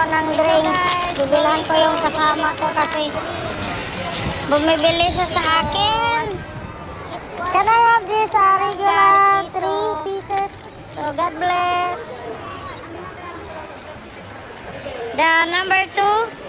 ako ng drinks. Bibilan ko yung kasama ko kasi bumibili siya sa akin. Can I have this regular 3 pieces? So God bless. The number 2.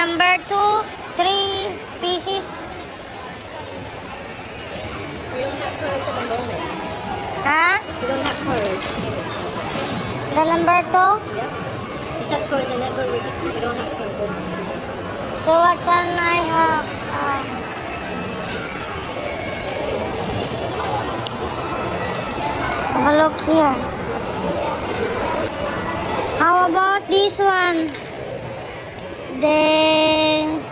Number 2, 3 pieces. You don't have pearls at the moment. Huh? You don't have pearls. The number 2? Yep. You said pearls and never read it. You don't have pearls. So what can I have? Have a look here. How about this one? Then,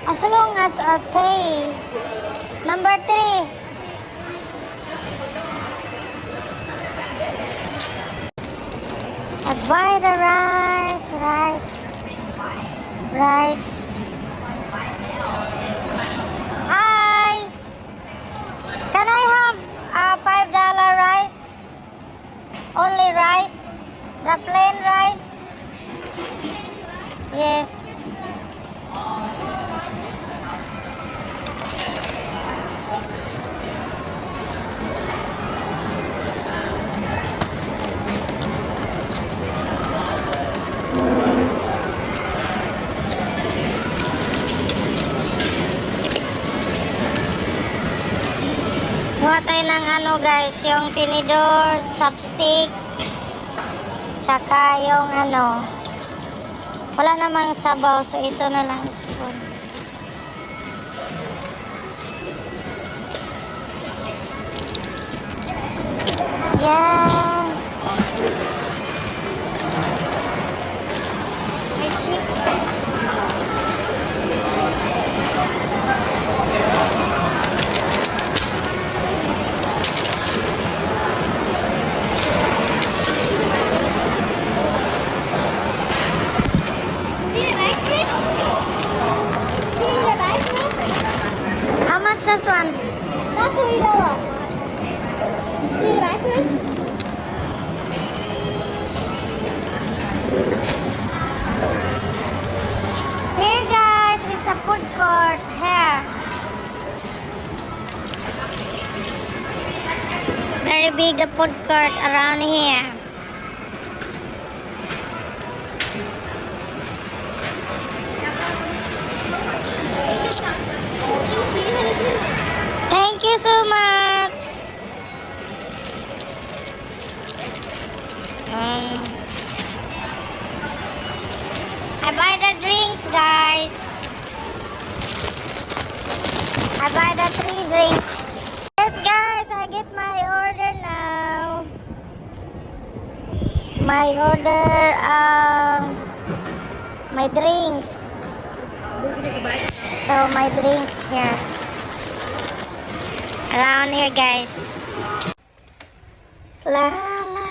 as long as okay. Number 3. I buy the rice. Hi. Can I have a $5 rice? Only rice? The plain rice? Yes. Kuha tayo ng ano guys, yung tinidor, chopstick, tsaka yung ano, wala namang sabaw, so ito na lang spoon. Yeah. May chips guys. How much this one? That's $3. See the back one? Here guys, it's a food court here. Very big food court around here. Thank you so much. I buy the drinks, guys. I buy the 3 drinks. Yes, guys, I get my order now. My order, my drinks. So my drinks here. Around here, guys. La la.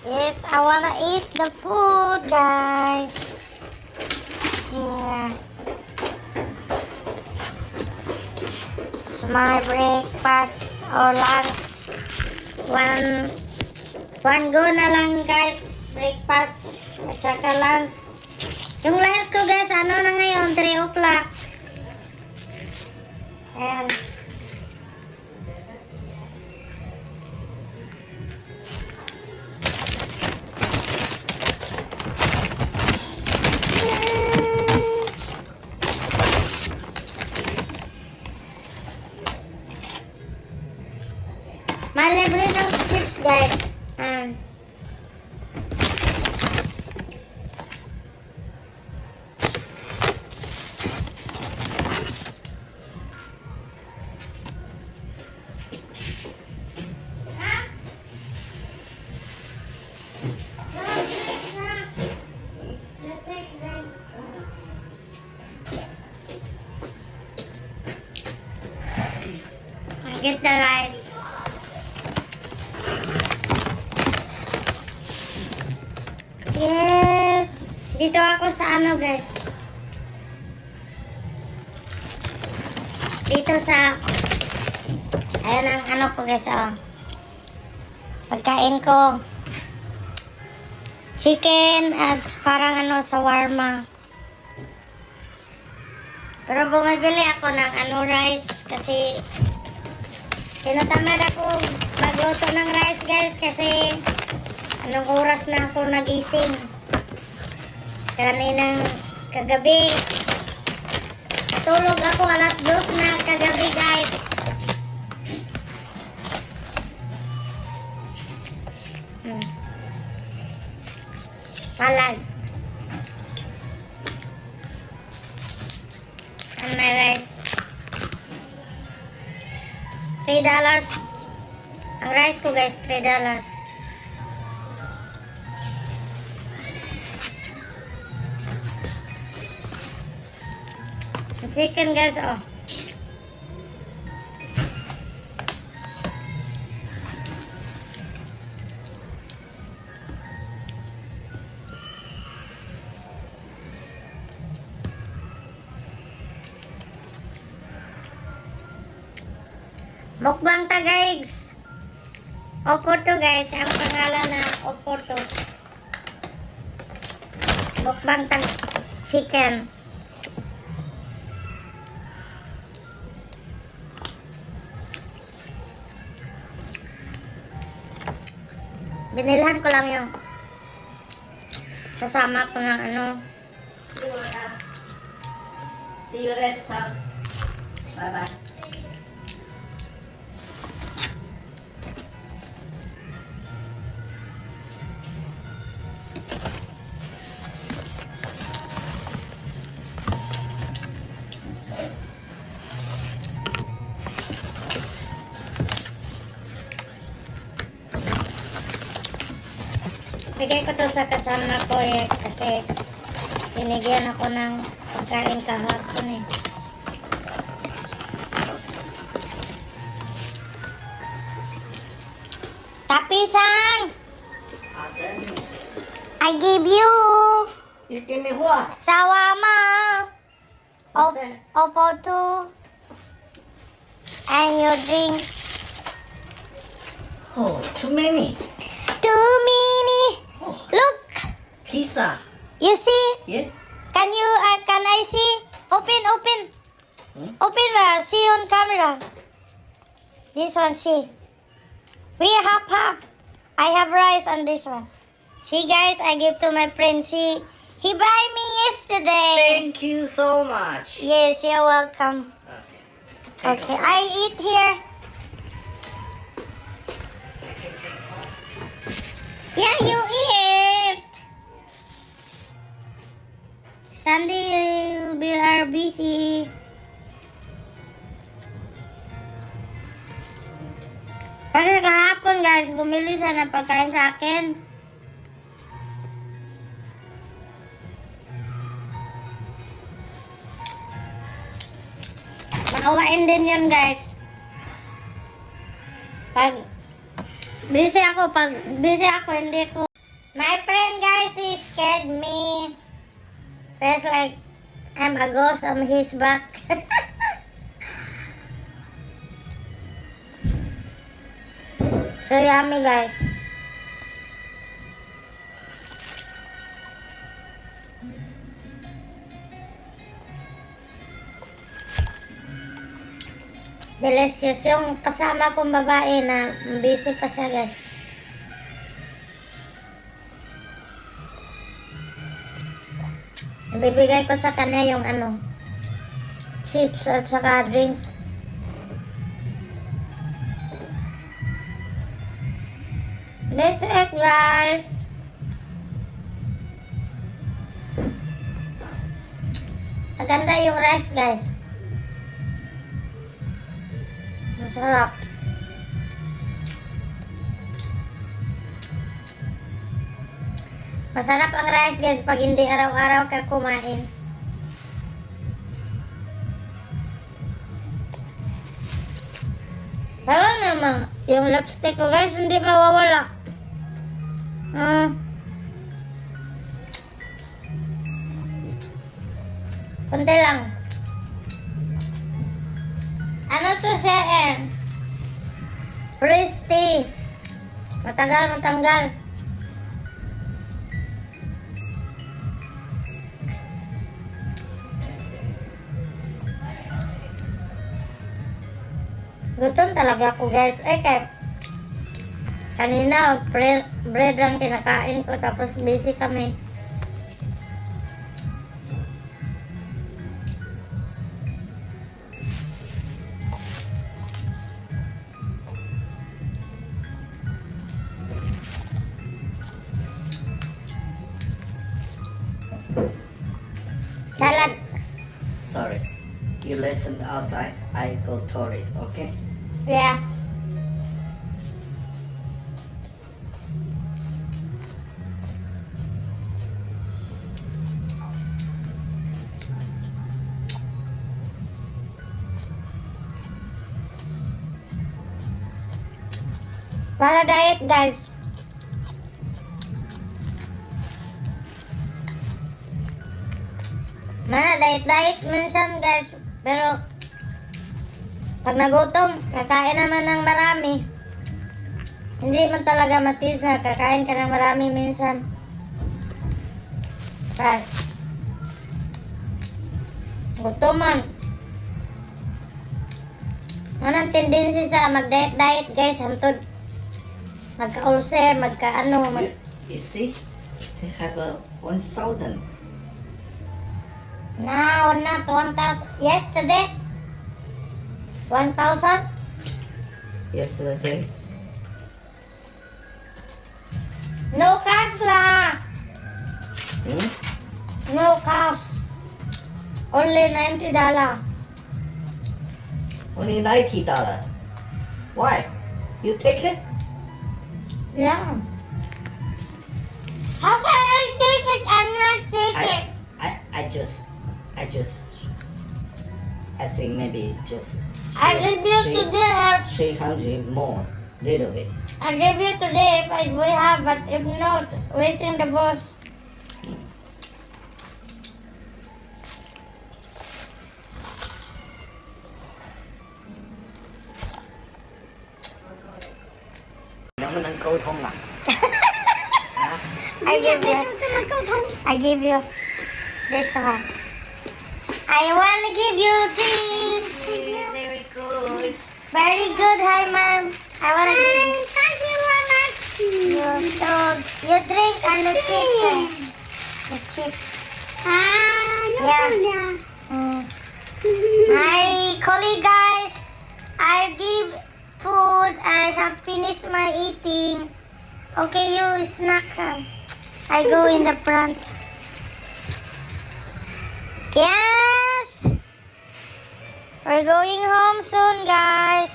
Yes, I wanna eat the food, guys. Here. It's my breakfast or lunch. One go na lang, guys. Breakfast at saka lunch. Yung lunch ko, guys, ano na ngayon? 3 o'clock. And malibre ng chips, guys. I get the rice. Yes. Dito ako sa ano, guys. dito sa... Ayan ang ano ko guys, oh. Pagkain ko. Chicken at parang ano, shawarma. Pero bumibili ako ng ano, rice kasi tinatamad ako magluto ng rice guys kasi anong oras na ako nagising. Kaninang kagabi. Tulog ako alas 2 na kagabi guys. Palag. And my rice. $3. Ang rice ko guys, $3. Ang chicken guys, oh. Mukbang ta guys. Oporto guys, ang pangalan na Oporto. Mukbang ta chicken. Binilhan ko lang yung kasama ko ng ano. See you next time. Bye-bye. Bigay ko to sa kasama ko eh, kasi binigyan ako ng pagkain kahapon eh. Tapisang! I give you You give me what? shawarma, What's that? oporto, and your drinks. Oh, too many. Too many. Oh, Look, pizza. you see? Yeah? Can I see? Open. Hmm? Open ba? See on camera. This one, see. We half. I have rice on this one. See guys, I give to my friend. He buy me yesterday. Thank you so much. Yes, you're welcome. Okay, I eat here. Yeah, you eat. Sunday we are busy. Kasi kahapon guys, bumili siya ng pagkain sa akin. Maawain din yun guys. Pag busy ako, hindi ko. My friend guys, he scared me. Feels like I'm a ghost on his back. So yummy guys. Delicious. Yung kasama kong babae na busy pa siya guys. Ibibigay ko sa kanya yung ano, chips at saka drinks. Let's eat guys. Maganda yung rice guys. Masarap. Masarap ang rice guys pag hindi araw-araw ka kumain. Tama naman, yung lipstick ko guys hindi mawawala. Kunti lang. Ano to siya, Presti. Matanggal. Gutom talaga ako, guys. Kanina, bread lang kinakain ko, tapos busy kami. Salad. Sorry. You listen outside. I go toilet, okay? Yeah. Para diet, guys. Mana diet minsan, guys. Pero pag nagutom, kakain naman ng marami. Hindi man talaga matisa, kakain ka ng marami minsan. Guys. Gutom man. Anong tendency sa mag-diet, guys, hantod. Magka-ulcer, magka-ano, You see? They have a 1,000. No, not 1,000. Yesterday? 1,000? Yesterday. No cash lah. Hmm? No cash. Only $90. Only $90. Why? You take it? Yeah. How can I take it? I'm not taking it. I think maybe just I give you today. 300 more, little bit. I give you today if I will have, but if not, waiting the boss. Naman ang kautong nga. I give you this one. I want to give you this. Very good. Very good, hi ma'am. I want to give you. Thank you very much. You drink and the chips. The chips. Yeah. My colleague guys, I give food. I have finished my eating. Okay, you snack. I go in the front. Yes! We're going home soon, guys.